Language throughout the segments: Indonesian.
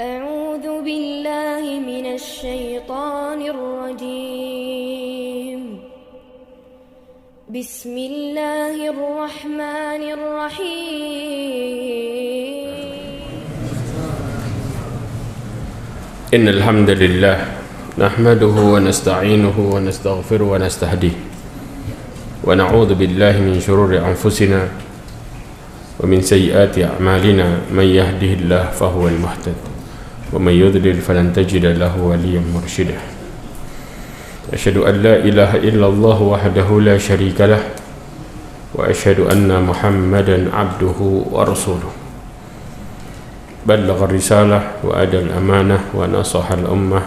أعوذ بالله من الشيطان الرجيم بسم الله الرحمن الرحيم إن الحمد لله نحمده ونستعينه ونستغفره ونستهديه ونعوذ بالله من شرور أنفسنا ومن سيئات أعمالنا من يهده الله فهو المهتد ومن يضلل فلن تجد له وليا مرشدا أشهد أن لا إله إلا الله وحده لا شريك له وأشهد أن محمدا عبده ورسوله بلغ الرسالة وأدى الأمانة ونصح الأمة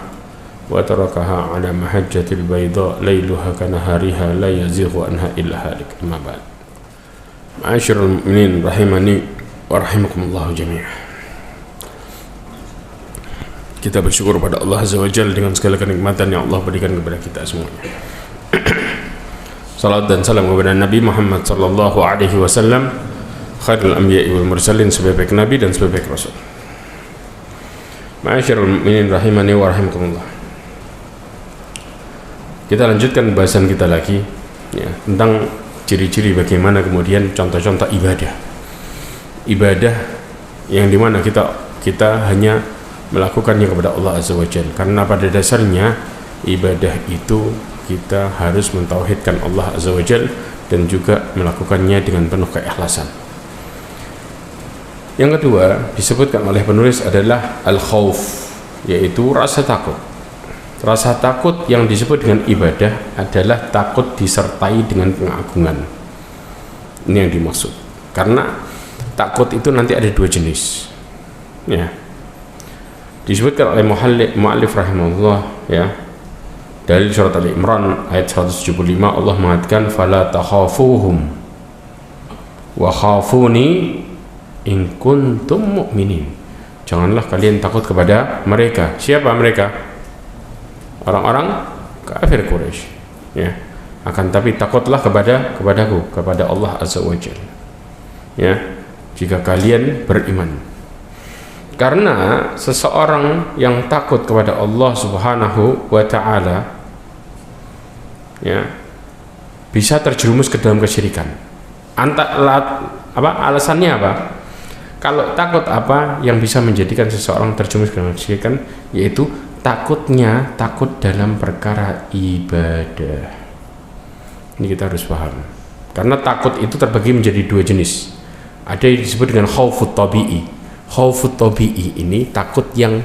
وتركها على محجة البيضاء ليلها كنهارها لا يزيغ عنها إلا هالك. أما بعد Ma'asyiral mu'minin rahimani wa rahimakumullah jami'ah. Kita bersyukur pada Allah Azza wa Jalla dengan segala kenikmatan yang Allah berikan kepada kita semuanya. Salat dan salam kepada Nabi Muhammad sallallahu alaihi wasallam, khairul anbiya'i wal mursalin, sebaik nabi dan sebaik rasul. Ma'asyiral mu'minin rahimani wa rahimakumullah. Kita lanjutkan bahasan kita lagi ya, tentang ciri-ciri bagaimana kemudian contoh-contoh ibadah yang dimana kita hanya melakukannya kepada Allah Azza wa Jalla, karena pada dasarnya ibadah itu kita harus mentauhidkan Allah Azza wa Jalla dan juga melakukannya dengan penuh keikhlasan. Yang kedua disebutkan oleh penulis adalah al-khauf, yaitu rasa takut. Rasa takut yang disebut dengan ibadah adalah takut disertai dengan pengagungan. Ini yang dimaksud. Karena takut itu nanti ada dua jenis. Ya. Disebutkan oleh muallif rahimahullah ya. Dari surat Ali Imran ayat 175 Allah mengatakan fala takhafuhum wa khafuni in kuntum mu'minin. Janganlah kalian takut kepada mereka. Siapa mereka? Orang-orang kafir Quraisy ya. Akan tapi takutlah kepadaku, kepada Allah Azza wa Jalla ya, jika kalian beriman. Karena seseorang yang takut kepada Allah Subhanahu wa ta'ala ya, bisa terjerumus ke dalam kesyirikan. Alasannya apa? Kalau takut apa yang bisa menjadikan seseorang terjerumus ke dalam kesyirikan? Yaitu takut dalam perkara ibadah. Ini kita harus paham. Karena takut itu terbagi menjadi dua jenis. Ada yang disebut dengan khaufut tabi'i. Khaufut tabi'i ini takut yang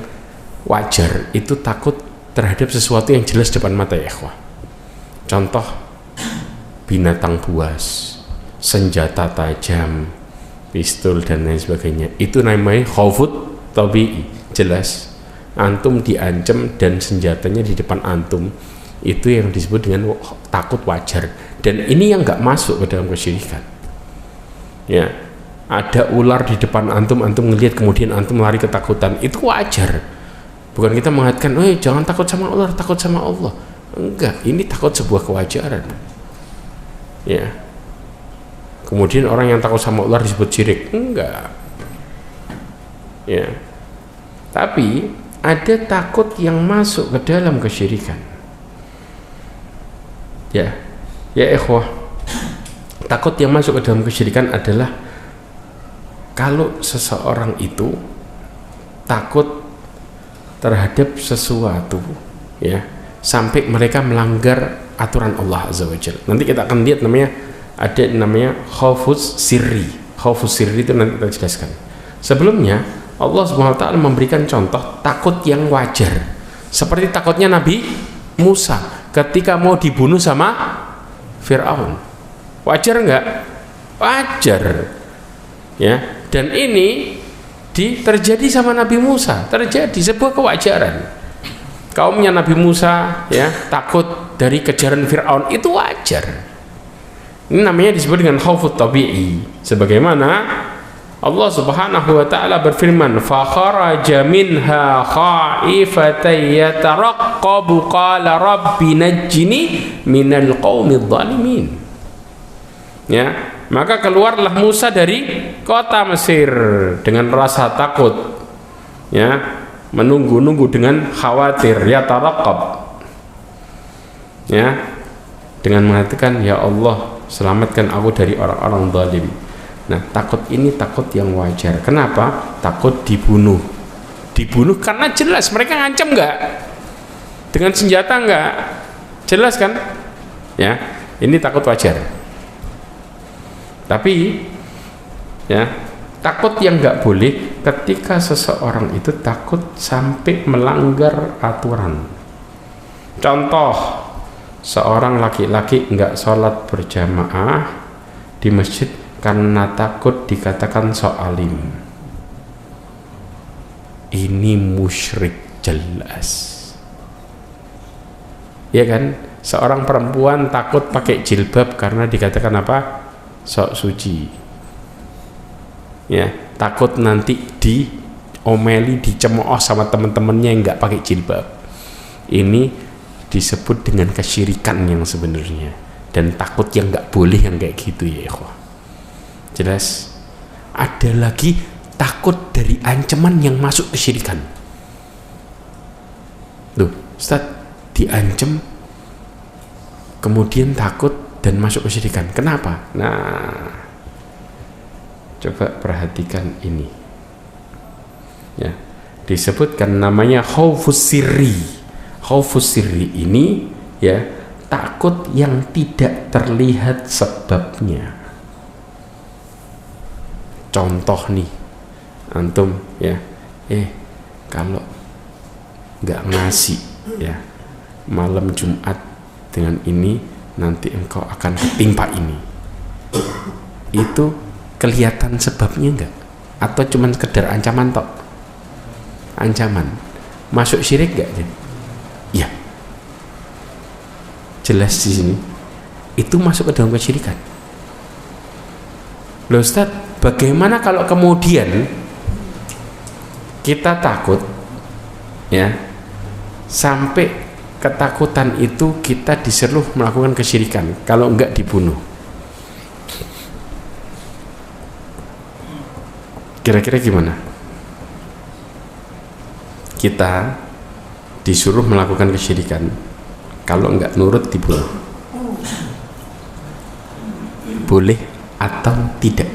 wajar, itu takut terhadap sesuatu yang jelas depan mata ya ikhwah. Contoh binatang buas, senjata tajam, pistol dan lain sebagainya. Itu namanya khaufut tabi'i, jelas. Antum diancam dan senjatanya di depan antum, itu yang disebut dengan takut wajar, dan ini yang nggak masuk ke dalam kesyirikan ya. Ada ular di depan antum ngelihat kemudian antum lari ketakutan, itu wajar. Bukan kita mengatakan jangan takut sama ular, takut sama Allah. Enggak, ini takut sebuah kewajaran ya. Kemudian orang yang takut sama ular disebut syirik? Enggak ya. Tapi ada takut yang masuk ke dalam kesyirikan ya ikhwah. Takut yang masuk ke dalam kesyirikan adalah kalau seseorang itu takut terhadap sesuatu ya, sampai mereka melanggar aturan Allah Azza wa Jalla. Nanti kita akan lihat ada namanya khaufus sirri. Khaufus sirri itu nanti kita jelaskan. Sebelumnya Allah Subhanahu wa ta'ala memberikan contoh takut yang wajar, seperti takutnya Nabi Musa ketika mau dibunuh sama Fir'aun. Wajar enggak? Wajar ya. Dan ini terjadi sama Nabi Musa, terjadi sebuah kewajaran. Kaumnya Nabi Musa ya takut dari kejaran Fir'aun, itu wajar. Ini namanya disebut dengan khaufut tabi'i. Sebagaimana Allah Subhanahu wa ta'ala berfirman, fa kharaja minha khaifatan yataraqqabu qala rabbi najjini minal qaumidh dhalimin. Ya, maka keluarlah Musa dari kota Mesir dengan rasa takut. Ya, menunggu-nunggu dengan khawatir, ya taraqab, ya, dengan mengatakan ya Allah selamatkan aku dari orang-orang zalim. Nah, takut ini takut yang wajar. Kenapa? Takut dibunuh karena jelas mereka ngancam nggak dengan senjata, nggak jelas kan, ya, ini takut wajar. Tapi ya, takut yang nggak boleh ketika seseorang itu takut sampai melanggar aturan. Contoh, seorang laki-laki nggak sholat berjamaah di masjid karena takut dikatakan so'alim. Ini musyrik jelas, ya kan? Seorang perempuan takut pakai jilbab karena dikatakan apa? Sok suci, ya, takut nanti diomeli, dicemooh sama teman-temannya yang nggak pakai jilbab. Ini disebut dengan kesyirikan yang sebenarnya, dan takut yang nggak boleh yang kayak gitu, ya ikhwah. Jelas. Ada lagi takut dari ancaman yang masuk kesyirikan. Loh, Ustaz, diancam kemudian takut dan masuk kesyirikan. Kenapa? Nah, coba perhatikan ini. Ya, disebutkan namanya khaufus sirri. Khaufus sirri ini, ya, takut yang tidak terlihat sebabnya. Contoh nih, antum, ya, kalau nggak ngasih, ya, malam Jumat dengan ini nanti engkau akan ketimpa ini. Itu kelihatan sebabnya enggak? Atau cuma sekedar ancaman tok? Ancaman. Masuk syirik enggak? Ya. Jelas di sini. Itu masuk ke dalam kesyirikan. Loh Ustaz, bagaimana kalau kemudian kita takut, ya, sampai ketakutan itu kita disuruh melakukan kesyirikan, kalau enggak dibunuh? Kira-kira gimana? Kita disuruh melakukan kesyirikan, kalau enggak nurut dibunuh. Boleh atau tidak?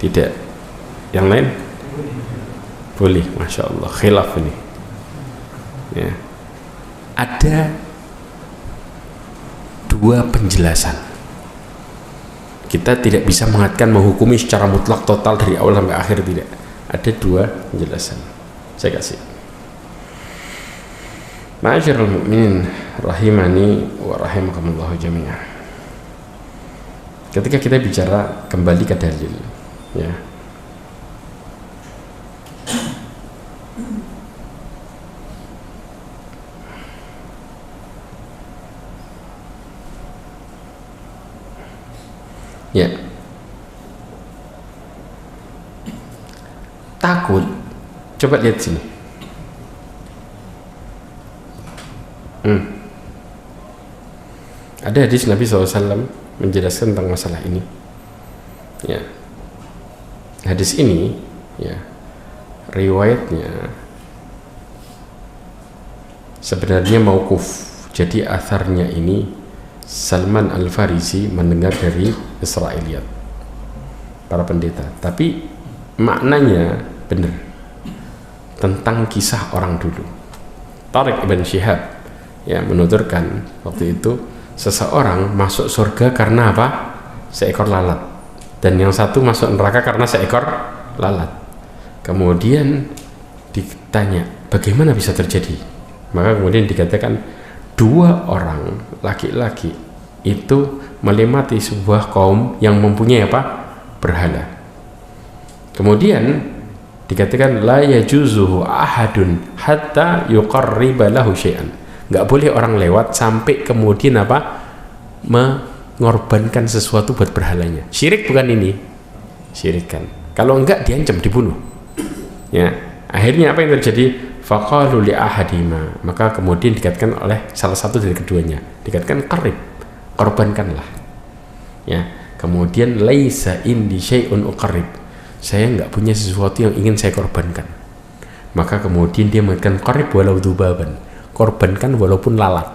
Tidak. Yang lain? Boleh, Masya Allah, khilaf ini, ya. Ada dua penjelasan. Kita tidak bisa mengatakan menghukumi secara mutlak total dari awal sampai akhir, tidak. Ada dua penjelasan, saya kasih. Ma'asyiral mu'minin rahimani wa rahimakumullah jami'ah. Ketika kita bicara kembali ke dalil, ya, ya, takut, coba lihat sini. Ada hadis Nabi SAW menjelaskan tentang masalah ini, ya. Hadis ini, ya, riwayatnya sebenarnya mauquf. Jadi atharnya ini Salman Al-Farisi mendengar dari Israiliyat, para pendeta, tapi maknanya benar, tentang kisah orang dulu. Tariq ibn Syihab, ya, menuturkan waktu itu seseorang masuk surga karena apa? Seekor lalat, dan yang satu masuk neraka karena seekor lalat. Kemudian ditanya bagaimana bisa terjadi, maka kemudian dikatakan dua orang laki-laki itu melewati sebuah kaum yang mempunyai apa? Berhala. Kemudian dikatakan la yajuzuhu ahadun hatta yuqarriba lahu syai'an. Nggak boleh orang lewat sampai kemudian apa? Mengorbankan sesuatu buat berhalanya. Syirik bukan ini? Syirik kan. Kalau enggak diancam dibunuh. Ya, akhirnya apa yang terjadi? Faqalu li ahadima, maka kemudian dikatakan oleh salah satu dari keduanya, dikatakan qarib, korbankanlah, ya. Kemudian laisa indi syai'un uqarrib, saya nggak punya sesuatu yang ingin saya korbankan. Maka kemudian dia mengatakan qarib walau dubaban, korbankan walaupun lalat,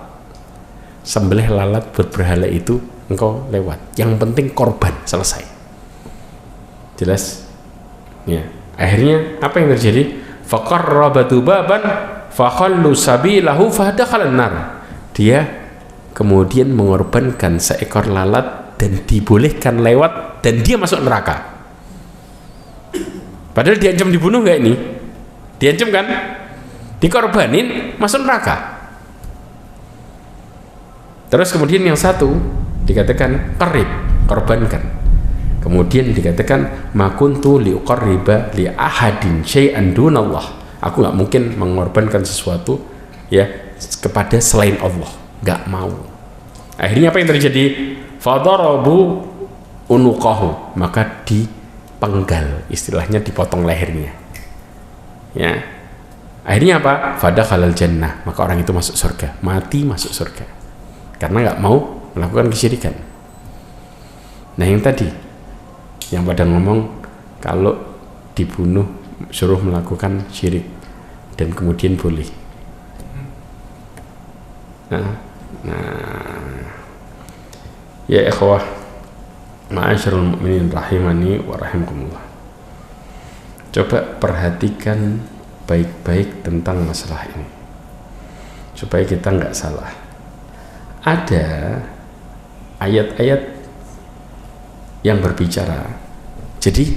sembelih lalat buat berhala itu, engkau lewat, yang penting korban, selesai. Jelas ya. Akhirnya apa yang terjadi? Faqarraba dubaban fakhallu sabilahu fadakhalan nar. Dia kemudian mengorbankan seekor lalat dan dibolehkan lewat, dan dia masuk neraka. Padahal diancam dibunuh nggak ini? Diancam kan? Dikorbanin, masuk neraka. Terus kemudian yang satu dikatakan qarib, korbankan. Kemudian dikatakan makuntu liuqarriba li ahadin syai'an dunallah. Aku nggak mungkin mengorbankan sesuatu ya kepada selain Allah, nggak mau. Akhirnya apa yang terjadi? Fadarabu unuqahu, maka dipenggal, istilahnya dipotong lehernya. Ya. Akhirnya apa? Fadakhalal jannah, maka orang itu masuk surga, mati masuk surga. Karena nggak mau melakukan kesyirikan. Nah, yang tadi yang pada ngomong kalau dibunuh suruh melakukan syirik dan kemudian boleh. Nah, ya ikhwah ma'asyiral mu'minin rahimani wa rahimakumullah, coba perhatikan baik-baik tentang masalah ini supaya kita nggak salah. Ada ayat-ayat yang berbicara, jadi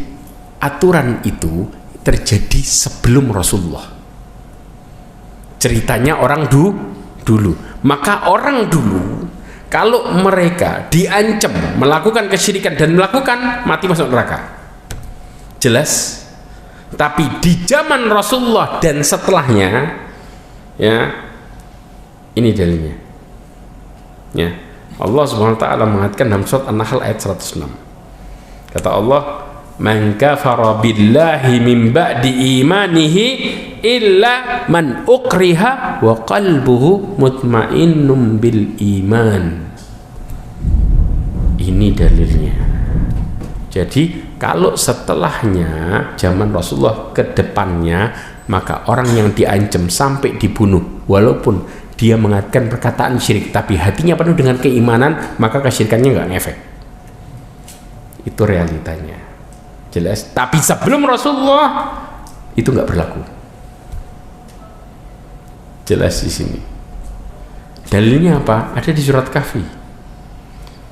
aturan itu terjadi sebelum Rasulullah. Ceritanya orang dulu. Maka orang dulu kalau mereka diancam melakukan kesyirikan dan melakukan, mati masuk neraka. Jelas? Tapi di zaman Rasulullah dan setelahnya, ya, ini dalilnya. Ya, Allah Subhanahu wa taala mengatakan dalam surat An-Nahl ayat 106. Kata Allah, "Man kafara billahi min ba'di imanihi illa man ukriha wa qalbuhu mutmainnum bil iman." Ini dalilnya. Jadi kalau setelahnya zaman Rasulullah ke depannya, maka orang yang diancam sampai dibunuh walaupun dia mengatakan perkataan syirik tapi hatinya penuh dengan keimanan, maka kesyirikannya nggak ngefek. Itu realitanya. Jelas. Tapi sebelum Rasulullah itu nggak berlaku. Jelas di sini. Dalilnya apa? Ada di surat Kahfi.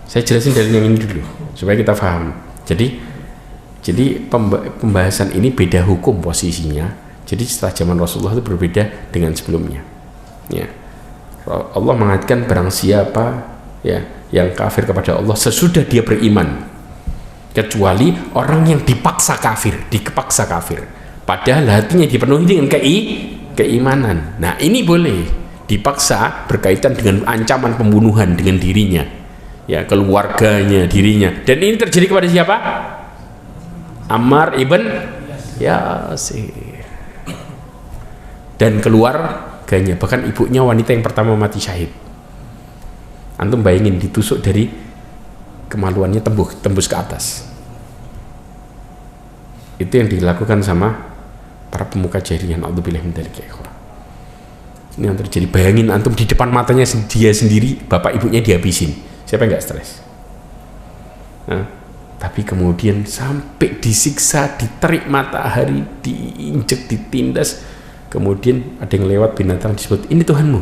Saya jelasin dalilnya ini dulu supaya kita paham. Jadi pembahasan ini beda hukum posisinya. Jadi setelah zaman Rasulullah itu berbeda dengan sebelumnya. Ya. Allah mengatakan barang siapa ya yang kafir kepada Allah sesudah dia beriman, kecuali orang yang dipaksa kafir, padahal hatinya dipenuhi dengan keimanan. Nah, ini boleh dipaksa berkaitan dengan ancaman pembunuhan dengan dirinya, ya, keluarganya, dirinya. Dan ini terjadi kepada siapa? Ammar ibn Yasir dan keluarganya, bahkan ibunya wanita yang pertama mati syahid. Antum bayangin ditusuk dari kemaluannya tembus ke atas. Itu yang dilakukan sama para pemuka jahiliyah. Na'udzubillah min dzalik ya ikhwan. Ini yang terjadi. Bayangin antum di depan matanya dia sendiri, bapak ibunya dihabisin. Siapa yang nggak stres? Nah, tapi kemudian sampai disiksa, diterik matahari, diinjek, ditindas, kemudian ada yang lewat binatang disebut ini Tuhanmu.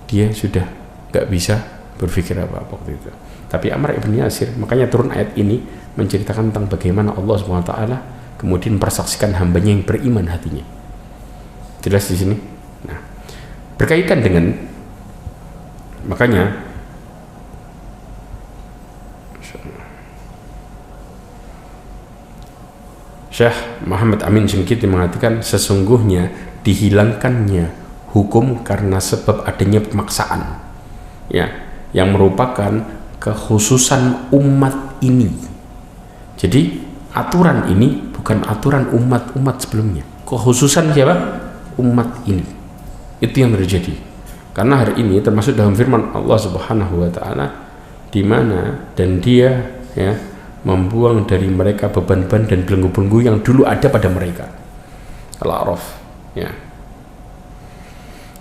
Dia sudah nggak bisa berpikir apa-apa waktu itu. Tapi Ammar ibn Yasir, makanya turun ayat ini menceritakan tentang bagaimana Allah Subhanahu wa taala kemudian persaksikan hambanya yang beriman hatinya. Jelas di sini. Nah, berkaitan dengan makanya Syekh Muhammad Amin Syinqiti mengatakan sesungguhnya dihilangkannya hukum karena sebab adanya pemaksaan, ya, yang merupakan kekhususan umat ini. Jadi aturan ini bukan aturan umat-umat sebelumnya. Kekhususan siapa? Umat ini. Itu yang terjadi. Karena hari ini termasuk dalam firman Allah Subhanahu wa taala di mana dan dia ya membuang dari mereka beban-beban dan belenggu-belenggu yang dulu ada pada mereka. Al-A'raf, ya.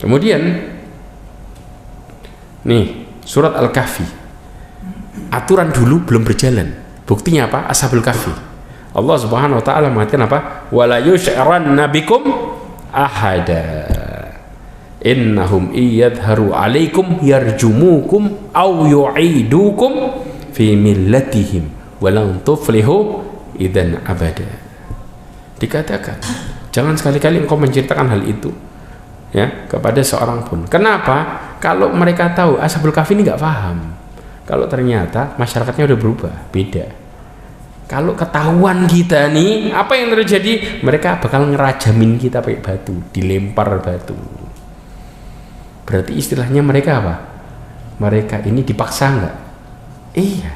Kemudian nih surat Al-Kahfi, aturan dulu belum berjalan. Buktinya apa? Ashabul Kahfi, Allah Subhanahu wa taala mengatakan apa? Wala yusy'aranna bikum ahada innahum iyadharu alaikum yarjumukum aw yu'idukum fi millatihim walang tuflihu idan abada. Dikatakan jangan sekali-kali engkau menceritakan hal itu ya kepada seorang pun. Kenapa? Kalau mereka tahu, Ashabul Kahfi ini nggak paham kalau ternyata masyarakatnya udah berubah, beda. Kalau ketahuan kita nih, apa yang terjadi? Mereka bakal ngerajamin kita pakai batu, dilempar batu. Berarti istilahnya mereka apa? Mereka ini dipaksa nggak? Iya.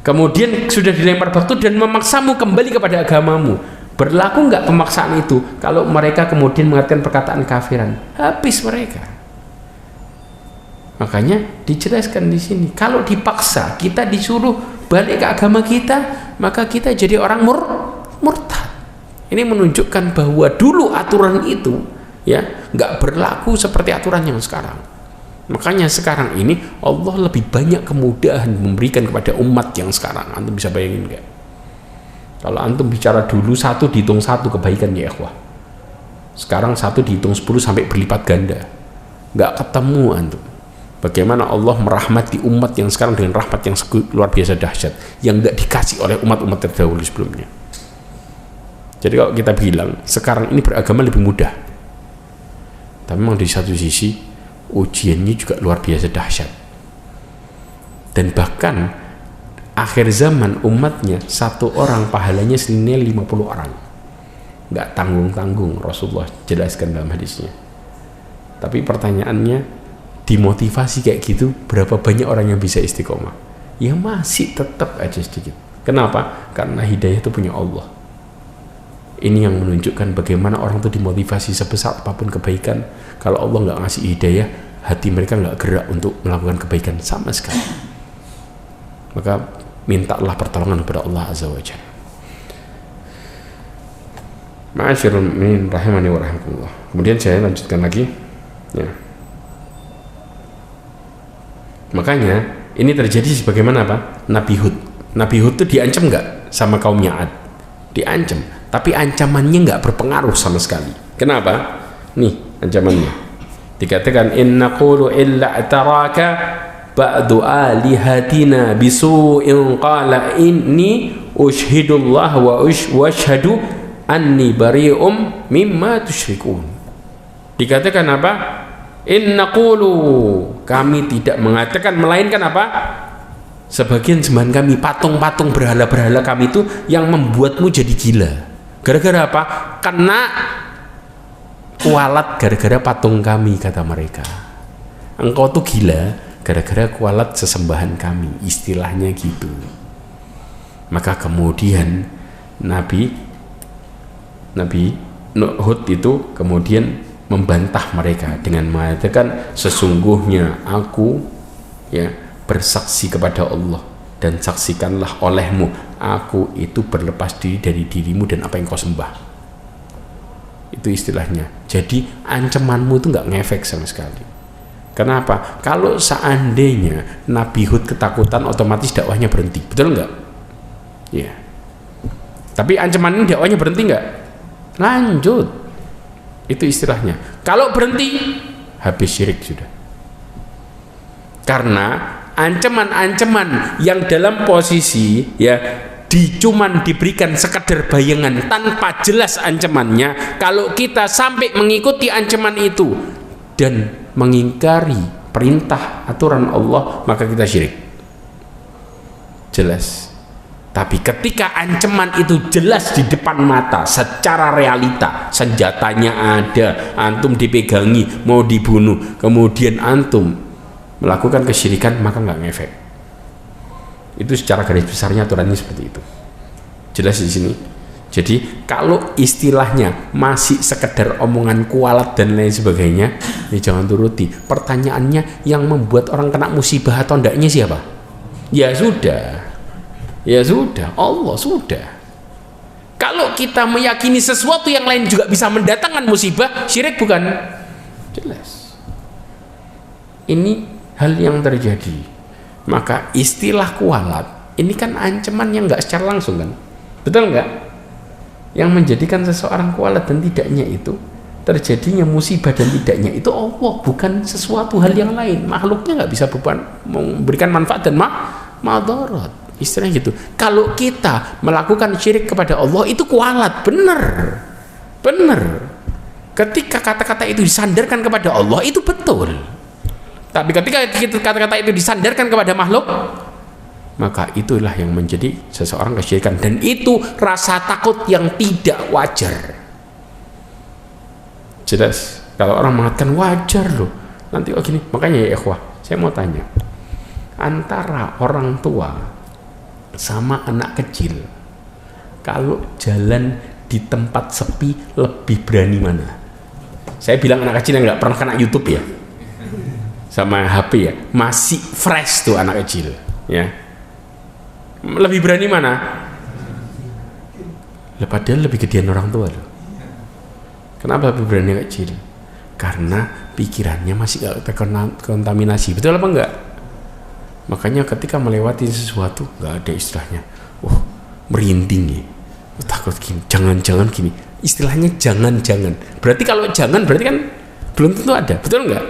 Kemudian sudah dilempar batu dan memaksamu kembali kepada agamamu. Berlaku nggak pemaksaan itu? Kalau mereka kemudian mengatakan perkataan kafiran, habis mereka. Makanya dijelaskan di sini, kalau dipaksa kita disuruh balik ke agama kita, maka kita jadi orang murtad. Ini menunjukkan bahwa dulu aturan itu ya nggak berlaku seperti aturan yang sekarang. Makanya sekarang ini Allah lebih banyak kemudahan memberikan kepada umat yang sekarang. Antum bisa bayangin nggak? Kalau antum bicara dulu 1 dihitung 1 kebaikan ya ikhwah. Sekarang 1 dihitung 10 sampai berlipat ganda. Nggak ketemu antum. Bagaimana Allah merahmati umat yang sekarang dengan rahmat yang luar biasa dahsyat yang nggak dikasih oleh umat-umat terdahulu sebelumnya. Jadi kalau kita bilang sekarang ini beragama lebih mudah, tapi memang di satu sisi ujiannya juga luar biasa dahsyat. Dan bahkan akhir zaman umatnya 1 orang pahalanya senilai 50 orang. Nggak tanggung-tanggung, Rasulullah jelaskan dalam hadisnya. Tapi pertanyaannya, dimotivasi kayak gitu, berapa banyak orang yang bisa istiqomah? Ya masih tetap aja sedikit. Kenapa? Karena hidayah itu punya Allah. Ini yang menunjukkan bagaimana orang itu dimotivasi sebesar apapun kebaikan. Kalau Allah nggak ngasih hidayah, hati mereka nggak gerak untuk melakukan kebaikan sama sekali. Maka mintalah pertolongan kepada Allah Azza wa Jalla. Ma'asyiral mu'minin rahimani wa rahimakumullah. Kemudian saya lanjutkan lagi ya. Makanya ini terjadi sebagaimana apa? Nabi Hud. Nabi Hud itu diancam nggak sama kaumnya Ad? Diancam, tapi ancamannya nggak berpengaruh sama sekali. Kenapa? Nih ancamannya. Dikatakan inna qulu illa ataraka ba'du alihatina bisu'in qala inni ushhidullah wa ashhadu anni bari'um mimma tusyrikun. Dikatakan apa? Inna qulu, kami tidak mengatakan, melainkan apa? Sebagian sembahan kami, patung-patung berhala-berhala kami itu yang membuatmu jadi gila. Gara-gara apa? Kena kualat gara-gara patung kami, kata mereka. Engkau tuh gila gara-gara kualat sesembahan kami, istilahnya gitu. Maka kemudian Nabi Hud itu kemudian membantah mereka dengan mengatakan sesungguhnya aku ya bersaksi kepada Allah dan saksikanlah olehmu aku itu berlepas diri dari dirimu dan apa yang kau sembah. Itu istilahnya. Jadi ancamanmu itu nggak ngefek sama sekali. Kenapa? Kalau seandainya Nabi Hud ketakutan, otomatis dakwahnya berhenti, betul nggak? Ya. Tapi ancaman ini dakwahnya berhenti nggak? Lanjut. Itu istilahnya. Kalau berhenti, habis syirik sudah. Karena ancaman-ancaman yang dalam posisi ya cuman diberikan sekedar bayangan tanpa jelas ancamannya, kalau kita sampai mengikuti ancaman itu dan mengingkari perintah aturan Allah, maka kita syirik. Jelas. Tapi ketika ancaman itu jelas di depan mata secara realita, senjatanya ada, antum dipegangi mau dibunuh, kemudian antum melakukan kesyirikan, maka nggak ngefek. Itu secara garis besarnya aturannya seperti itu. Jelas di sini. Jadi kalau istilahnya masih sekedar omongan kualat dan lain sebagainya, ya jangan turuti. Pertanyaannya, yang membuat orang kena musibah atau ndaknya siapa? Ya sudah. Ya sudah, Allah sudah. Kalau kita meyakini sesuatu yang lain juga bisa mendatangkan musibah, syirik bukan? Jelas. Ini hal yang terjadi. Maka istilah kualat ini kan ancaman yang nggak secara langsung kan, betul nggak? Yang menjadikan seseorang kualat dan tidaknya itu, terjadinya musibah dan tidaknya itu Allah, bukan sesuatu hal yang lain. Makhluknya nggak bisa memberikan manfaat dan madarat. Istilahnya gitu. Kalau kita melakukan syirik kepada Allah itu kualat, bener. Ketika kata-kata itu disandarkan kepada Allah itu betul. Tapi ketika kata-kata itu disandarkan kepada makhluk, maka itulah yang menjadi seseorang kesyirikan, dan itu rasa takut yang tidak wajar. Jelas. Kalau orang mengatakan wajar loh, nanti gini. Makanya ya ikhwah, saya mau tanya, antara orang tua sama anak kecil, kalau jalan di tempat sepi lebih berani mana? Saya bilang anak kecil yang nggak pernah kena YouTube ya, sama HP ya, masih fresh tuh anak kecil ya, lebih berani mana? Padahal lebih gedean orang tua loh. Kenapa lebih berani anak kecil? Karena pikirannya masih gak terkontaminasi, betul apa enggak? Makanya ketika melewati sesuatu gak ada istilahnya merinding ya, takut gini, jangan-jangan gini, istilahnya jangan-jangan. Berarti kalau jangan berarti kan belum tentu ada, betul enggak?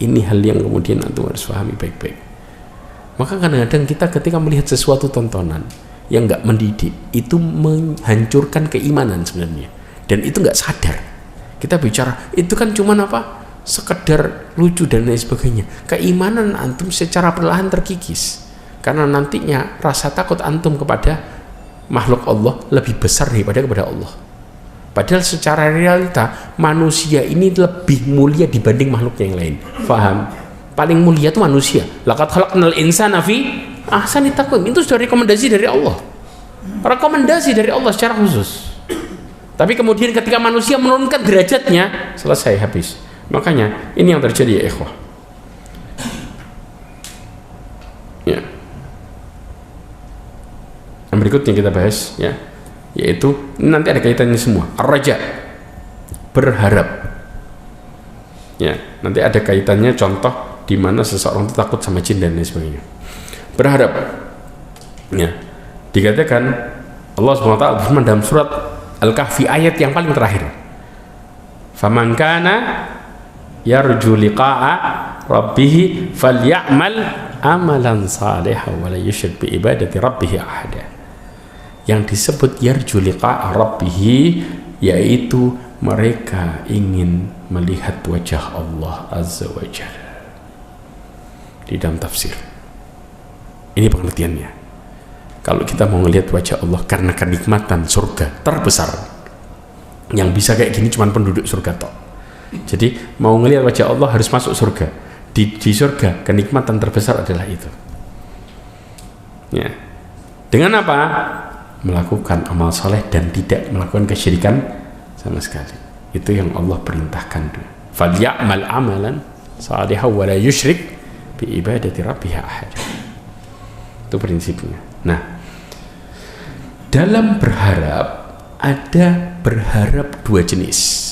Ini hal yang kemudian antum harus pahami baik-baik. Maka kadang-kadang kita ketika melihat sesuatu tontonan yang nggak mendidik, itu menghancurkan keimanan sebenarnya, dan itu nggak sadar. Kita bicara itu kan cuma apa, sekedar lucu dan lain sebagainya. Keimanan antum secara perlahan terkikis karena nantinya rasa takut antum kepada makhluk Allah lebih besar daripada kepada Allah. Padahal secara realita manusia ini lebih mulia dibanding makhluk yang lain. Faham? Paling mulia itu manusia. Laqad khalaqnal insana fi ahsani taqwim. Itu sudah rekomendasi dari Allah. Rekomendasi dari Allah secara khusus. Tapi kemudian ketika manusia menurunkan derajatnya, selesai, habis. Makanya ini yang terjadi ya ikhwah. Ya. Yang berikutnya kita bahas ya, yaitu nanti ada kaitannya semua. Ar-raja, berharap. Ya, nanti ada kaitannya contoh di mana seseorang itu takut sama jin dan lain sebagainya. Berharap. Ya. Dikatakan Allah SWT berfirman dalam surat Al-Kahfi ayat yang paling terakhir. Faman kana yarju liqa'a rabbih falyamal amalan salihan wa la yusyrik bi ibadati rabbih ahada. Yang disebut yarju liqa'a rabbih yaitu mereka ingin melihat wajah Allah Azza wa Jalla. Di dalam tafsir ini pengertiannya. Kalau kita mau melihat wajah Allah karena kenikmatan surga terbesar, yang bisa kayak gini cuma penduduk surga tok. Jadi mau melihat wajah Allah harus masuk surga. Di surga kenikmatan terbesar adalah itu. Ya. Dengan apa? Melakukan amal soleh dan tidak melakukan kesyirikan sama sekali. Itu yang Allah perintahkan. Falyamal amalan salihan wa la yusyrik bi ibadati rabbih ahad. Itu prinsipnya. Nah, dalam berharap ada berharap dua jenis.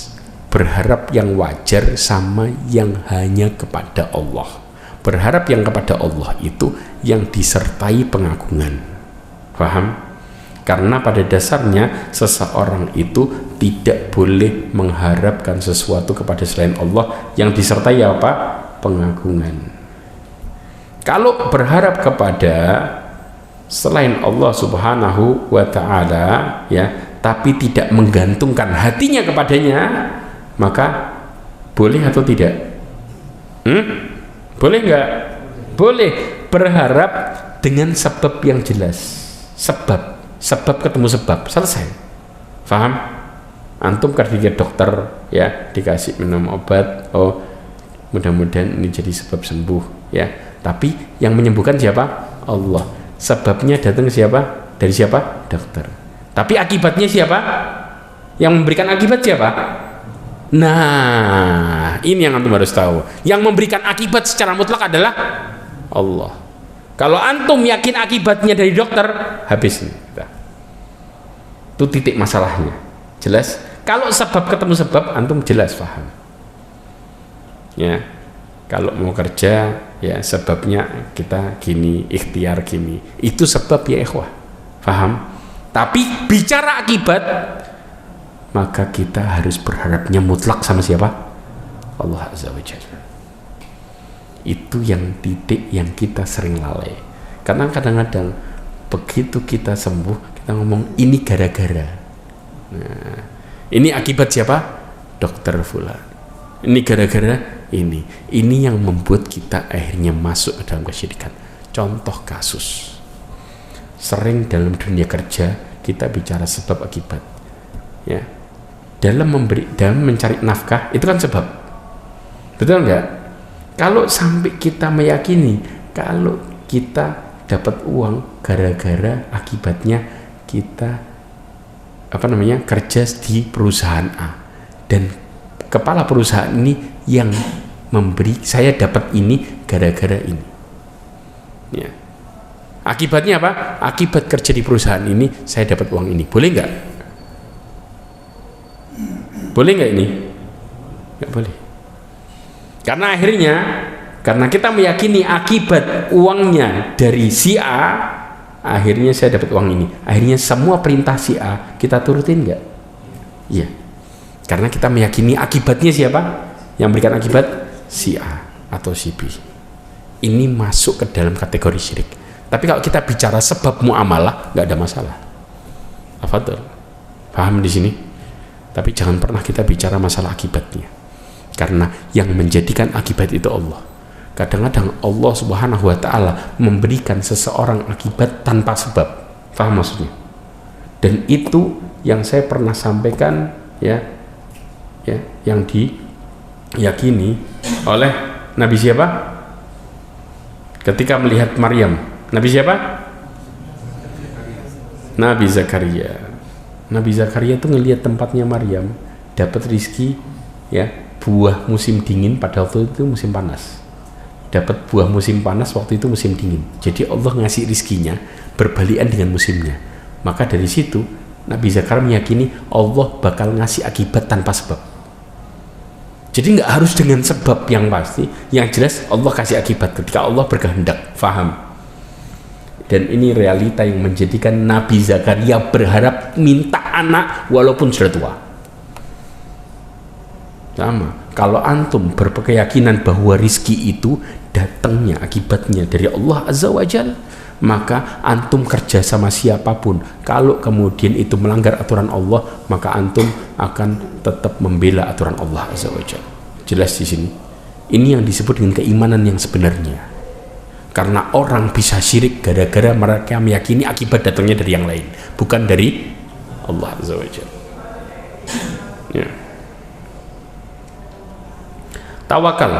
Berharap yang wajar sama yang hanya kepada Allah. Berharap yang kepada Allah itu yang disertai pengagungan. Paham? Karena pada dasarnya seseorang itu tidak boleh mengharapkan sesuatu kepada selain Allah yang disertai apa? Pengagungan. Kalau berharap kepada selain Allah Subhanahu wa ta'ala ya, tapi tidak menggantungkan hatinya kepadanya, maka boleh atau tidak? Boleh nggak? Boleh. Berharap dengan sebab yang jelas. Sebab ketemu sebab, selesai. Faham? Antum pergi ke dokter ya, dikasih minum obat, oh mudah-mudahan ini jadi sebab sembuh ya. Tapi yang menyembuhkan siapa? Allah. Sebabnya datang siapa? Dari siapa? Dokter. Tapi akibatnya siapa? Yang memberikan akibat siapa? Nah, ini yang antum harus tahu. Yang memberikan akibat secara mutlak adalah Allah. Kalau antum yakin akibatnya dari dokter, habis nih. Itu titik masalahnya. Jelas? Kalau sebab ketemu sebab, antum jelas paham. Ya. Kalau mau kerja, ya sebabnya kita gini, ikhtiar gini. Itu sebab ya ikhwah. Paham? Tapi bicara akibat, maka kita harus berharapnya mutlak sama siapa? Allah Azza wa Jalla. Itu yang titik yang kita sering lalai. Karena kadang-kadang begitu kita sembuh, kita ngomong ini gara-gara. Nah, ini akibat siapa? Dokter fulan. Ini gara-gara ini. Ini yang membuat kita akhirnya masuk ke dalam kesyirikan. Contoh kasus. Sering dalam dunia kerja kita bicara sebab akibat. Ya. Dalam mencari nafkah itu kan sebab. Betul enggak? Kalau sampai kita meyakini kalau kita dapat uang gara-gara akibatnya kita kerja di perusahaan A dan kepala perusahaan ini yang memberi saya dapat ini gara-gara ini. Ya. Akibatnya apa? Akibat kerja di perusahaan ini saya dapat uang ini. Boleh nggak? Boleh nggak ini? Nggak boleh. Karena akhirnya, karena kita meyakini akibat uangnya dari si A, akhirnya saya dapat uang ini. Akhirnya semua perintah si A kita turutin nggak? Iya. Karena kita meyakini akibatnya siapa? Yang berikan akibat si A atau si B. Ini masuk ke dalam kategori syirik. Tapi kalau kita bicara sebab muamalah, nggak ada masalah. Afadhal. Paham di sini? Tapi jangan pernah kita bicara masalah akibatnya. Karena yang menjadikan akibat itu Allah. Kadang-kadang Allah Subhanahu wa ta'ala memberikan seseorang akibat tanpa sebab. Paham maksudnya? Dan itu yang saya pernah sampaikan ya yang diyakini oleh Nabi siapa? Ketika melihat Maryam. Nabi siapa? Nabi Zakaria. Nabi Zakaria itu ngelihat tempatnya Maryam dapat rizki ya, buah musim dingin pada waktu itu musim panas. Dapat buah musim panas waktu itu musim dingin. Jadi Allah ngasih rizkinya berbalikan dengan musimnya. Maka dari situ Nabi Zakaria meyakini Allah bakal ngasih akibat tanpa sebab. Jadi nggak harus dengan sebab yang pasti. Yang jelas Allah kasih akibat ketika Allah berkehendak. Faham? Dan ini realita yang menjadikan Nabi Zakaria berharap minta anak walaupun sudah tua. Sama, kalau antum berkeyakinan bahwa rizki itu datangnya akibatnya dari Allah Azza wa Jal, maka antum kerja sama siapapun, kalau kemudian itu melanggar aturan Allah, maka antum akan tetap membela aturan Allah Azza wa Jal. Jelas di sini. Ini yang disebut dengan keimanan yang sebenarnya. Karena orang bisa syirik gara-gara mereka meyakini akibat datangnya dari yang lain, bukan dari Allah Azza wa Jalla. Ya. Tawakal.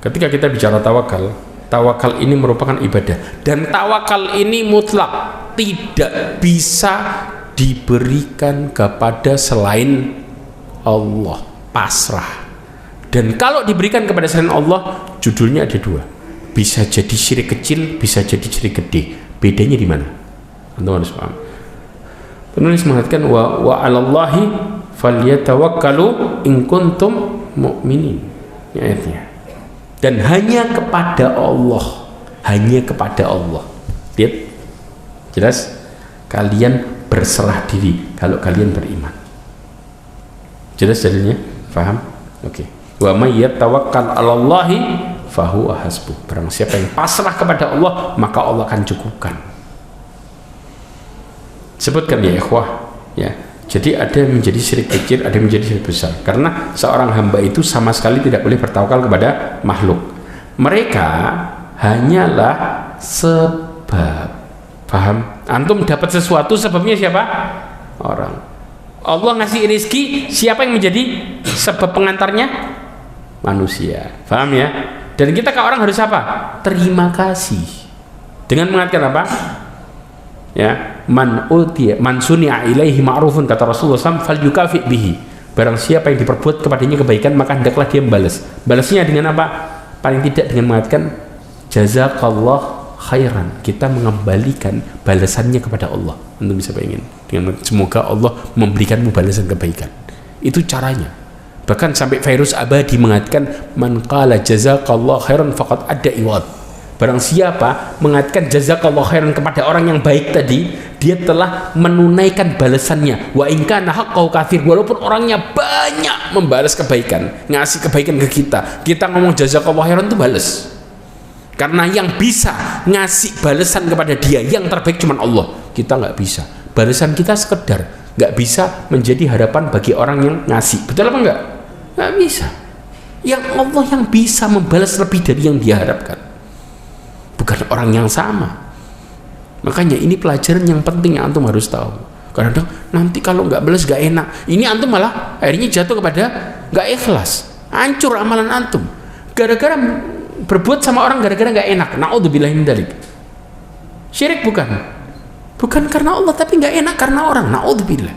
Ketika kita bicara tawakal, tawakal ini merupakan ibadah dan tawakal ini mutlak, tidak bisa diberikan kepada selain Allah, pasrah. Dan kalau diberikan kepada selain Allah, judulnya ada dua. Bisa jadi syirik kecil, bisa jadi syirik gede. Bedanya di mana? Antum harus paham. Penulis mengatakan wa 'alallahi falyatawakkalu in kuntum mu'minin. Ini ayatnya. Dan hanya kepada Allah, hanya kepada Allah. Lihat. Jelas? Kalian berserah diri kalau kalian beriman. Jelas dalilnya? Paham? Oke. Wa may yatawakkal 'alallahi fahuwa hasbuh. Barang siapa yang pasrah kepada Allah, maka Allah akan cukupkan. Sebutkan ya ikhwah ya. Jadi ada yang menjadi syirik kecil, ada yang menjadi syirik besar. Karena seorang hamba itu sama sekali tidak boleh bertawakal kepada makhluk. Mereka hanyalah sebab. Paham? Antum dapat sesuatu, sebabnya siapa? Orang. Allah ngasih rezeki, siapa yang menjadi sebab pengantarnya? Manusia. Paham ya? Dan kita ke orang harus apa? Terima kasih. Dengan mengatakan apa? Ya, man suni'a ilaihi ma'rufun, kata Rasulullah SAW, falyukafi bihi. Barang siapa yang diperbuat kepadanya kebaikan, maka hendaklah dia membalas. Balasnya dengan apa? Paling tidak dengan mengatakan jazakallah khairan, kita mengembalikan balasannya kepada Allah. Antum bisa bayangin, dengan semoga Allah memberikanmu balasan kebaikan. Itu caranya. Bahkan sampai Fairuz Abadi mengatakan, man qala jazakallahu khairan faqad adda iwad. Barang siapa mengatakan jazakallahu khairan kepada orang yang baik tadi, dia telah menunaikan balasannya. Wa in kana haqqahu katsir, walaupun orangnya banyak membalas kebaikan, ngasih kebaikan ke kita, kita ngomong jazakallahu khairan itu balas. Karena yang bisa ngasih balasan kepada dia yang terbaik cuma Allah. Kita nggak bisa. Balasan kita sekedar, nggak bisa menjadi harapan bagi orang yang ngasih. Betul apa enggak? Nggak bisa. Yang Allah yang bisa membalas lebih dari yang dia harapkan, bukan orang yang sama. Makanya ini pelajaran yang penting yang antum harus tahu. Kadang-kadang nanti kalau nggak balas nggak enak. Ini antum malah akhirnya jatuh kepada nggak ikhlas, hancur amalan antum. Gara-gara berbuat sama orang gara-gara nggak enak. Na'udzubillahi min dzalik. Syirik bukan karena Allah, tapi nggak enak karena orang. Na'udzubillah.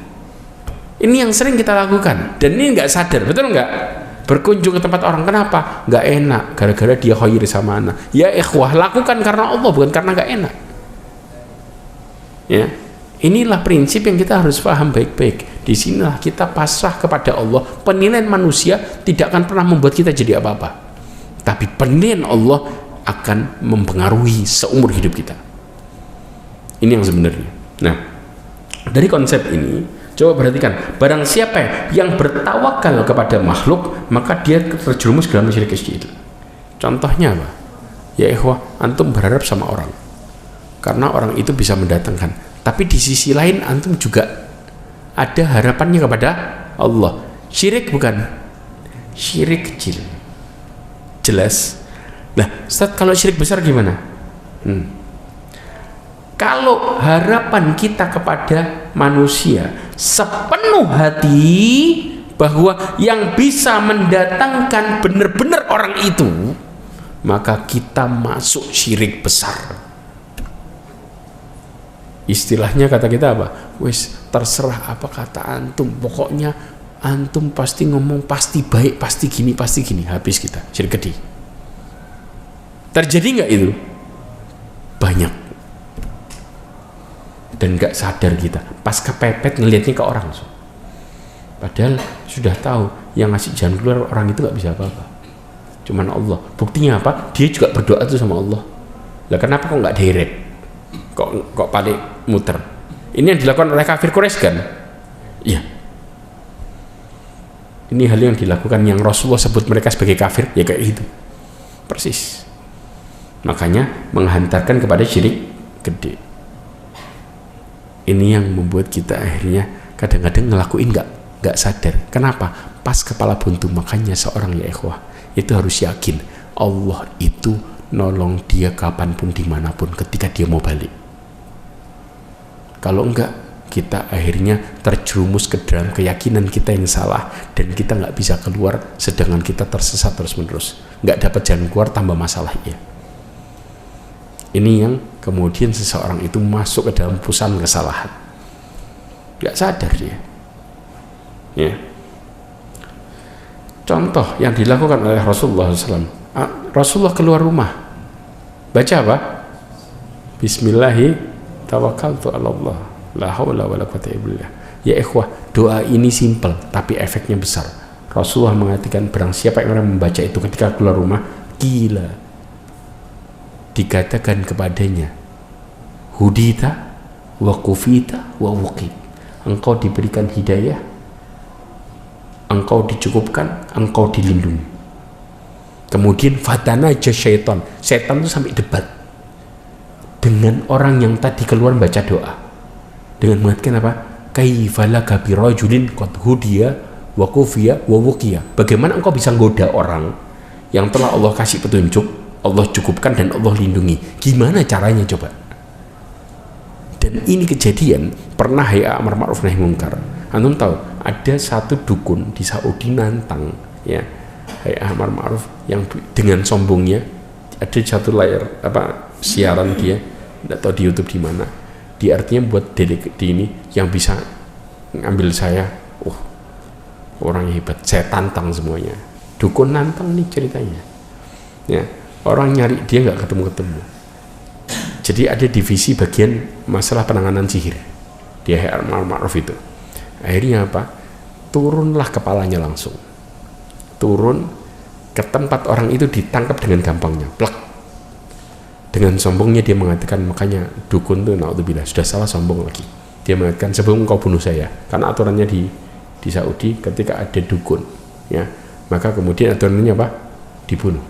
Ini yang sering kita lakukan dan ini nggak sadar, betul nggak? Berkunjung ke tempat orang, kenapa? Nggak enak gara-gara dia khair sama anak. Ya ikhwah, lakukan karena Allah, bukan karena nggak enak. Ya, inilah prinsip yang kita harus paham baik-baik. Di sinilah kita pasrah kepada Allah. Penilaian manusia tidak akan pernah membuat kita jadi apa-apa, tapi penilaian Allah akan mempengaruhi seumur hidup kita. Ini yang sebenarnya. Nah, dari konsep ini, coba perhatikan, barang siapa yang bertawakal kepada makhluk, maka dia terjerumus dalam syirik kecil. Contohnya apa? Ya ikhwah, antum berharap sama orang karena orang itu bisa mendatangkan, tapi di sisi lain antum juga ada harapannya kepada Allah. Syirik bukan? Syirik kecil. Jelas. Nah, Ustaz, kalau syirik besar gimana? Kalau harapan kita kepada manusia sepenuh hati bahwa yang bisa mendatangkan benar-benar orang itu, maka kita masuk syirik besar. Istilahnya kata kita apa? Wes terserah apa kata antum, pokoknya antum pasti ngomong pasti baik, pasti gini, habis kita syirik gede. Terjadi nggak itu? Banyak. Dan nggak sadar kita, pas kepepet ngelihatnya ke orang, padahal sudah tahu yang ngasih jalan keluar orang itu nggak bisa apa-apa, cuman Allah. Buktinya apa? Dia juga berdoa tuh sama Allah. Lah kenapa kok nggak direct? Kok paling muter? Ini yang dilakukan oleh kafir Quraisy kan? Iya. Ini hal yang dilakukan yang Rasulullah sebut mereka sebagai kafir, ya kayak gitu persis. Makanya menghantarkan kepada syirik gede. Ini yang membuat kita akhirnya kadang-kadang ngelakuin nggak sadar. Kenapa? Pas kepala buntu. Makanya seorang ya ikhwah itu harus yakin Allah itu nolong dia kapanpun dimanapun ketika dia mau balik. Kalau enggak, kita akhirnya terjerumus ke dalam keyakinan kita yang salah dan kita nggak bisa keluar, sedangkan kita tersesat terus-menerus, nggak dapat jalan keluar, tambah masalah ya. Ini yang kemudian seseorang itu masuk ke dalam pusaran kesalahan, nggak sadar dia. Ya. Contoh yang dilakukan oleh Rasulullah SAW. Rasulullah keluar rumah, baca apa? Bismillahi tawakkaltu 'ala Allah, la haula wala quwwata illa billah. Ya ikhwah, doa ini simpel tapi efeknya besar. Rasulullah mengatakan barang siapa yang membaca itu ketika keluar rumah, gila, dikatakan kepadanya, hudita wa kufita wa wuqit, engkau diberikan hidayah, engkau dicukupkan, engkau dilindungi. Kemudian fatana aja setan itu sampai debat dengan orang yang tadi keluar baca doa dengan mengatakan apa? Kaifalaka birajulin qad hudiya wa kufiya wa wuqiya. Bagaimana engkau bisa goda orang yang telah Allah kasih petunjuk, Allah cukupkan dan Allah lindungi? Gimana caranya coba? Dan ini kejadian pernah hayya amar ma'ruf nahi munkar. Antum tahu ada satu dukun di Saudi nantang ya hayya amar ma'ruf yang dengan sombongnya, ada satu layar siaran dia, tidak tahu di YouTube di mana. Dia artinya buat di ini yang bisa ngambil saya, orang hebat, saya tantang semuanya. Dukun nantang nih ceritanya. Ya, orang nyari dia nggak ketemu. Jadi ada divisi bagian masalah penanganan sihir di Amar Ma'ruf itu. Akhirnya apa? Turunlah kepalanya langsung. Turun ke tempat orang itu, ditangkap dengan gampangnya. Plak. Dengan sombongnya dia mengatakan, makanya dukun tuh naudzubillah sudah salah sombong lagi. Dia mengatakan, sebelum kau bunuh saya, karena aturannya di Saudi ketika ada dukun, ya, maka kemudian aturannya apa? Dibunuh.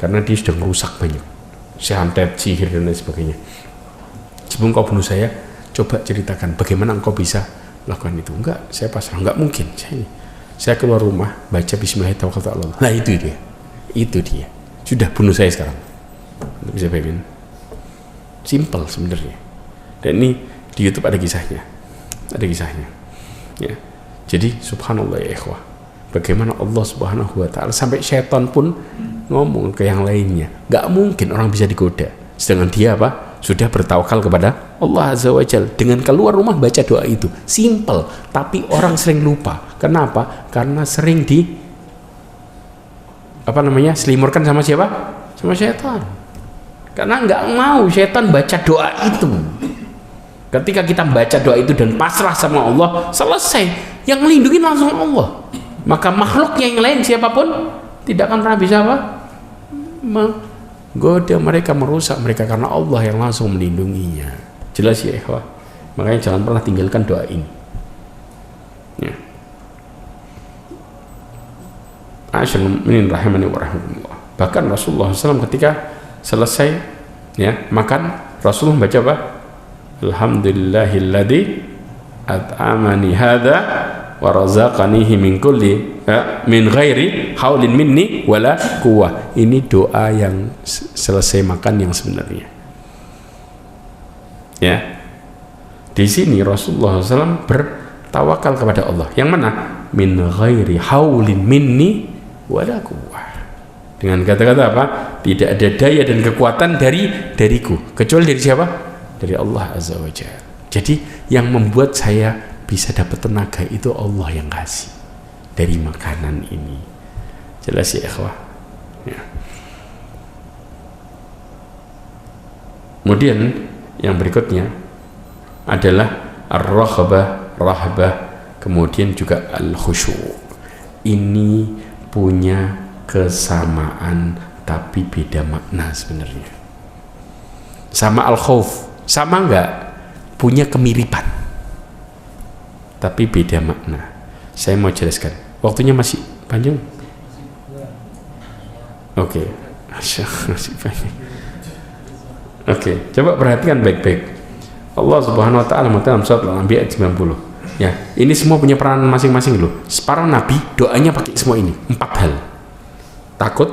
Karena dia sudah merusak banyak, santet, sihir dan lain sebagainya. Sebelum kau bunuh saya, coba ceritakan bagaimana engkau bisa lakukan itu. Enggak, saya pasrah, enggak mungkin. Saya keluar rumah, baca Bismillahirrahmanirrahim. Nah itu dia. Sudah bunuh saya sekarang. Bisa bayangin? Simple sebenarnya. Dan ini di YouTube ada kisahnya. Ya. Jadi subhanallah ya ikhwah, bagaimana Allah subhanahu wa ta'ala sampai syaitan pun ngomong ke yang lainnya, gak mungkin orang bisa digoda, sedangkan dia apa? Sudah bertawakal kepada Allah azza wa jalla. Dengan keluar rumah baca doa itu, simple, tapi orang sering lupa. Kenapa? Karena sering selimurkan sama siapa? Sama syaitan. Karena nggak mau syaitan baca doa itu. Ketika kita baca doa itu dan pasrah sama Allah, selesai. Yang melindungi langsung Allah. Maka makhluk yang lain siapapun tidak akan pernah bisa menggoda mereka, merusak mereka, karena Allah yang langsung melindunginya. Jelas ya ikhwah? Makanya jangan pernah tinggalkan doa ini. Ya. Asy'alun rahimani wa rahmatullah. Bahkan Rasulullah SAW ketika selesai ya makan, Rasulullah baca apa? Alhamdulillahilladzi at'amani hadza wa razaqanihi min kulli min ghairi haulin minni wala quwwah. Ini doa yang selesai makan yang sebenarnya. Ya. Di sini Rasulullah SAW bertawakal kepada Allah. Yang mana? Min ghairi haulin minni wala quwwah. Dengan kata-kata apa? Tidak ada daya dan kekuatan dariku, kecuali dari siapa? Dari Allah azza wa jalla. Jadi yang membuat saya bisa dapat tenaga itu Allah yang kasih dari makanan ini. Jelas ya ikhwah? Ya. Kemudian yang berikutnya adalah ar-raghbah, rahbah, kemudian juga al-khusyu'. Ini punya kesamaan tapi beda makna sebenarnya. Sama al-khauf, sama enggak? Punya kemiripan tapi beda makna. Saya mau jelaskan. Waktunya masih panjang? Oke. Masih panjang. Oke, coba perhatikan baik-baik. Allah Subhanahu wa taala dalam surat Al-Anbiya 90. Ya, ini semua punya peranan masing-masing loh. Para nabi doanya pakai semua ini, 4 hal. Takut,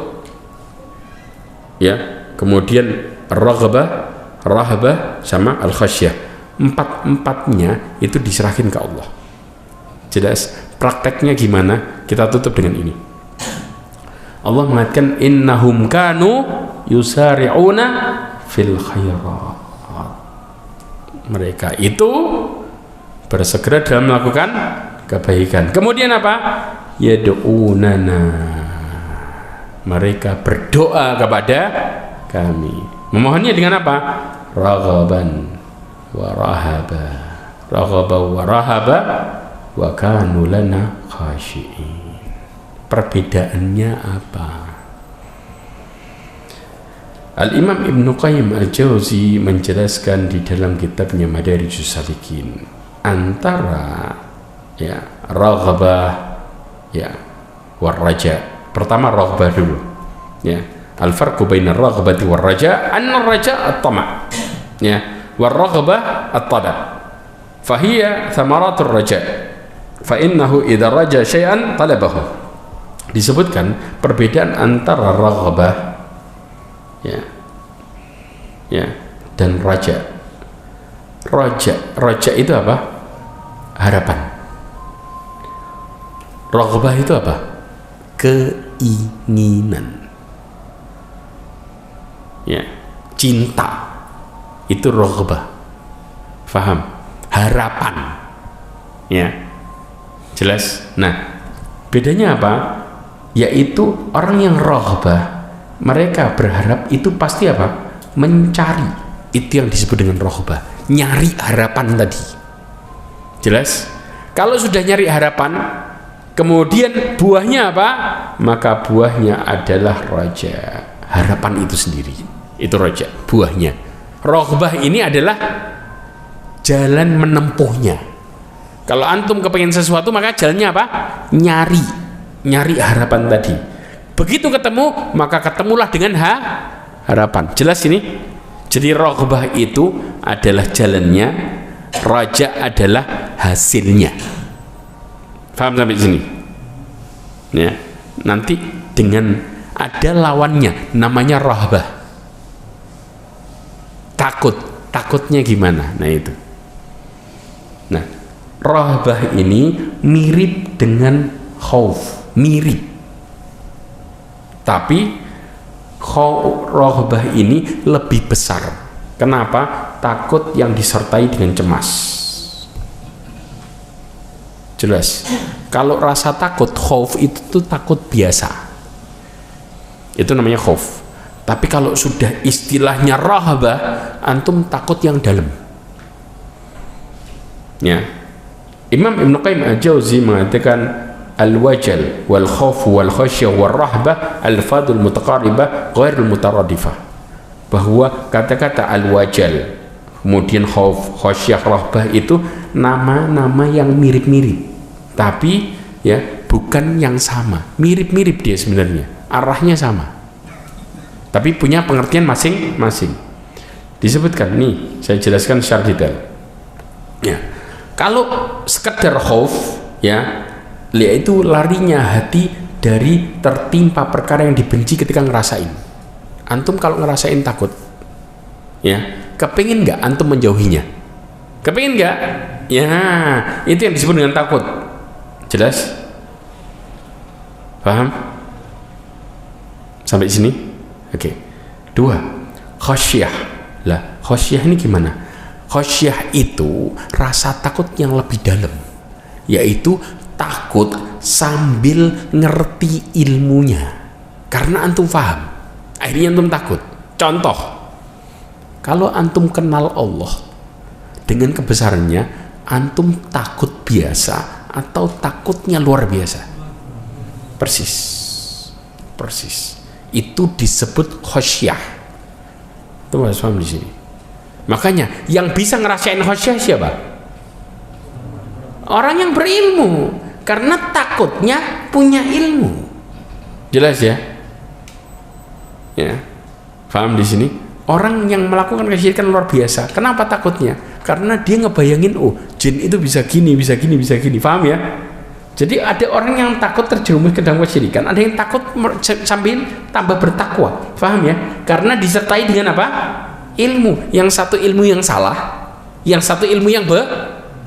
ya, kemudian raghbah, rahbah, sama al-khasyah. 4-4-nya itu diserahkan ke Allah. Jelas. Prakteknya gimana? Kita tutup dengan ini. Allah mengatakan innahum kanu yusari'una fil khairat. Mereka itu bersegera dalam melakukan kebaikan. Kemudian apa? Yad'unana. Mereka berdoa kepada kami. Memohonnya dengan apa? Raghaban wa rahaba. Raghaba wa rahaba wa kanu lana khashi'in. Perbedaannya apa? Al-Imam Ibn Qayyim Al-Jauzi menjelaskan di dalam kitabnya Madarijus Salikin antara ya raghabah ya war raja. Pertama raghbah dulu ya. Al-farqu bainar raghabati war raja anna ar-raja at-tama' ya war raghabah at-talab. Fahiya thamaratur raja. Fa innahu idza raja syai'an talabahu. Disebutkan perbedaan antara raghabah ya dan raja. Raja itu apa? Harapan. Raghbah itu apa? Keinginan. Ya, cinta. Itu raghbah. Faham? Harapan. Ya. Jelas? Nah, bedanya apa? Yaitu orang yang raghbah, mereka berharap itu pasti apa? Mencari Itu yang disebut dengan roghbah, nyari harapan tadi. Jelas? Kalau sudah nyari harapan, kemudian buahnya apa? Maka buahnya adalah raja. Harapan itu sendiri, itu raja, buahnya. Roghbah ini adalah jalan menempuhnya. Kalau antum kepengen sesuatu, maka jalannya apa? Nyari harapan tadi. Begitu ketemu, maka ketemulah dengan harapan. Jelas ini? Jadi roghbah itu adalah jalannya, raja adalah hasilnya. Paham sampai sini? Ya. Nanti dengan ada lawannya, namanya rahbah. Takutnya gimana? Nah itu. Nah, rahbah ini mirip dengan khauf, mirip. Tapi roghbah ini lebih besar. Kenapa? Takut yang disertai dengan cemas. Jelas. Kalau rasa takut, khauf itu tuh takut biasa. Itu namanya khauf. Tapi kalau sudah istilahnya rahbah, antum takut yang dalam. Ya. Imam Ibn Qayyim Al-Jauzi mengatakan al-wajal wal khauf wal khasyah wal rahbah al-fadul mutaqaribah ghairul mutaradifah, bahwa kata-kata al-wajal kemudian khauf, khasyah, rahbah itu nama-nama yang mirip-mirip, tapi ya bukan yang sama. Mirip-mirip dia sebenarnya, arahnya sama, tapi punya pengertian masing-masing. Disebutkan nih, saya jelaskan secara detail. Ya, kalau sekedar khauf, ya yaitu larinya hati dari tertimpa perkara yang dibenci ketika ngerasain. Antum kalau ngerasain takut, ya, kepingin nggak antum menjauhinya? Kepingin nggak? Ya, itu yang disebut dengan takut. Jelas? Paham? Sampai sini? Oke. 2. Khasyah. Lah, khasyah ini gimana? Khasyah itu rasa takut yang lebih dalam, yaitu takut sambil ngerti ilmunya, karena antum paham, akhirnya antum takut. Contoh, kalau antum kenal Allah dengan kebesarannya, antum takut biasa atau takutnya luar biasa? Persis. Itu disebut khasyah. Itu harus paham di sini. Makanya yang bisa ngerasain khasyah siapa? Orang yang berilmu, karena takutnya punya ilmu. Jelas ya? Ya, paham di sini? Orang yang melakukan kesyirikan luar biasa. Kenapa takutnya? Karena dia ngebayangin, oh, jin itu bisa gini. Paham ya? Jadi ada orang yang takut terjerumus ke dalam kesyirikan, ada yang takut sambil tambah bertakwa. Paham ya? Karena disertai dengan apa? Ilmu. Yang satu ilmu yang salah, yang satu ilmu yang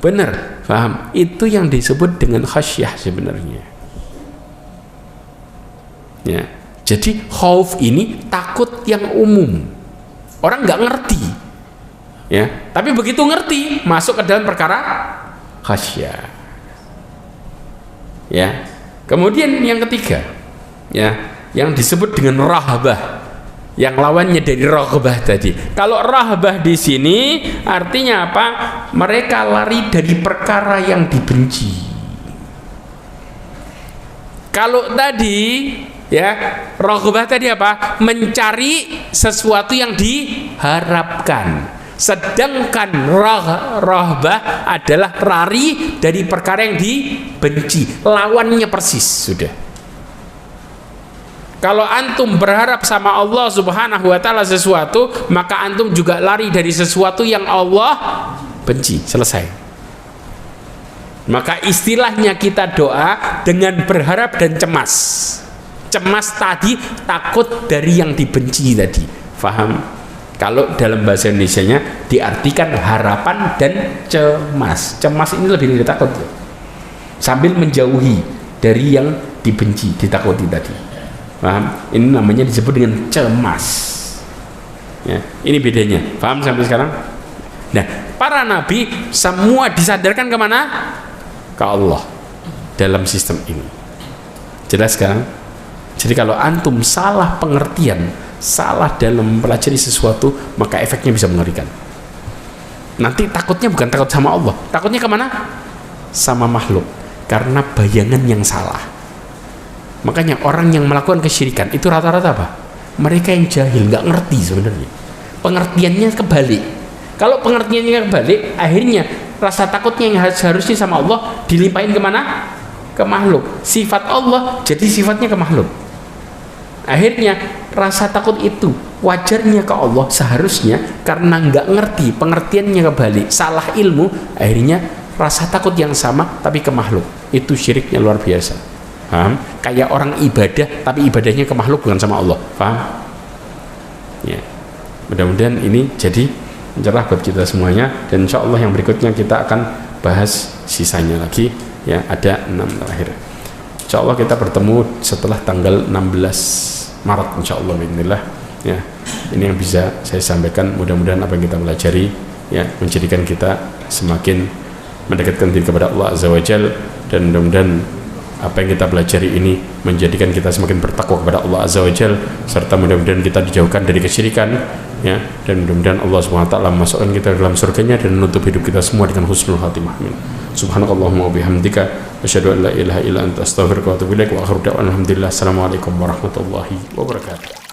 benar. Paham? Itu yang disebut dengan khasyah sebenarnya. Ya. Jadi khauf ini takut yang umum. Orang nggak ngerti. Ya, tapi begitu ngerti, masuk ke dalam perkara khasyah. Ya. Kemudian yang ketiga, ya, yang disebut dengan rahbah. Yang lawannya dari roghbah tadi. Kalau rahbah di sini artinya apa? Mereka lari dari perkara yang dibenci. Kalau tadi, ya, roghbah tadi apa? Mencari sesuatu yang diharapkan. Sedangkan rahbah adalah lari dari perkara yang dibenci. Lawannya persis sudah. Kalau antum berharap sama Allah Subhanahu wa ta'ala sesuatu, maka antum juga lari dari sesuatu yang Allah benci. Selesai. Maka istilahnya kita doa dengan berharap dan cemas. Cemas tadi takut dari yang dibenci tadi. Faham? Kalau dalam bahasa Indonesianya diartikan harapan dan cemas. Cemas ini lebih dari takut. Sambil menjauhi dari yang dibenci, ditakuti tadi. Paham? Ini namanya disebut dengan cemas. Ya, ini bedanya. Paham sampai sekarang? Nah, para nabi semua disadarkan kemana? Ke Allah dalam sistem ini. Jelas sekarang? Jadi kalau antum salah pengertian salah dalam mempelajari sesuatu, maka efeknya bisa mengerikan. Nanti takutnya bukan takut sama Allah, takutnya kemana? Sama makhluk, karena bayangan yang salah. Makanya orang yang melakukan kesyirikan itu rata-rata apa? Mereka yang jahil, nggak ngerti sebenarnya. Pengertiannya kebalik. Kalau pengertiannya kebalik, akhirnya rasa takutnya yang seharusnya sama Allah dilimpahin kemana? Ke makhluk. Sifat Allah jadi sifatnya ke makhluk. Akhirnya rasa takut itu wajarnya ke Allah seharusnya, karena nggak ngerti, pengertiannya kebalik, salah ilmu, akhirnya rasa takut yang sama tapi ke makhluk. Itu syiriknya luar biasa. Paham? Kayak orang ibadah tapi ibadahnya ke makhluk bukan sama Allah. Paham? Ya. Mudah-mudahan ini jadi cerah buat kita semuanya, dan insya Allah yang berikutnya kita akan bahas sisanya lagi. Ya, ada 6 terakhir. Insya Allah kita bertemu setelah tanggal 16 Maret insya Allah bismillah. Ya, ini yang bisa saya sampaikan. Mudah-mudahan apa yang kita pelajari ya menjadikan kita semakin mendekatkan diri kepada Allah Azza wa Jalla, dan mudah-mudahan apa yang kita pelajari ini menjadikan kita semakin bertakwa kepada Allah Azza wa Jalla, serta mudah-mudahan kita dijauhkan dari kesyirikan ya, dan mudah-mudahan Allah Subhanahu wa taala memasukkan kita dalam surganya dan menutup hidup kita semua dengan husnul khatimah. Amin. Subhanakallahumma wa bihamdika asyhadu an la ilaha illa anta astaghfiruka wa atubu ilaik wa akhiru da'wana alhamdulillah. Assalamualaikum warahmatullahi wabarakatuh.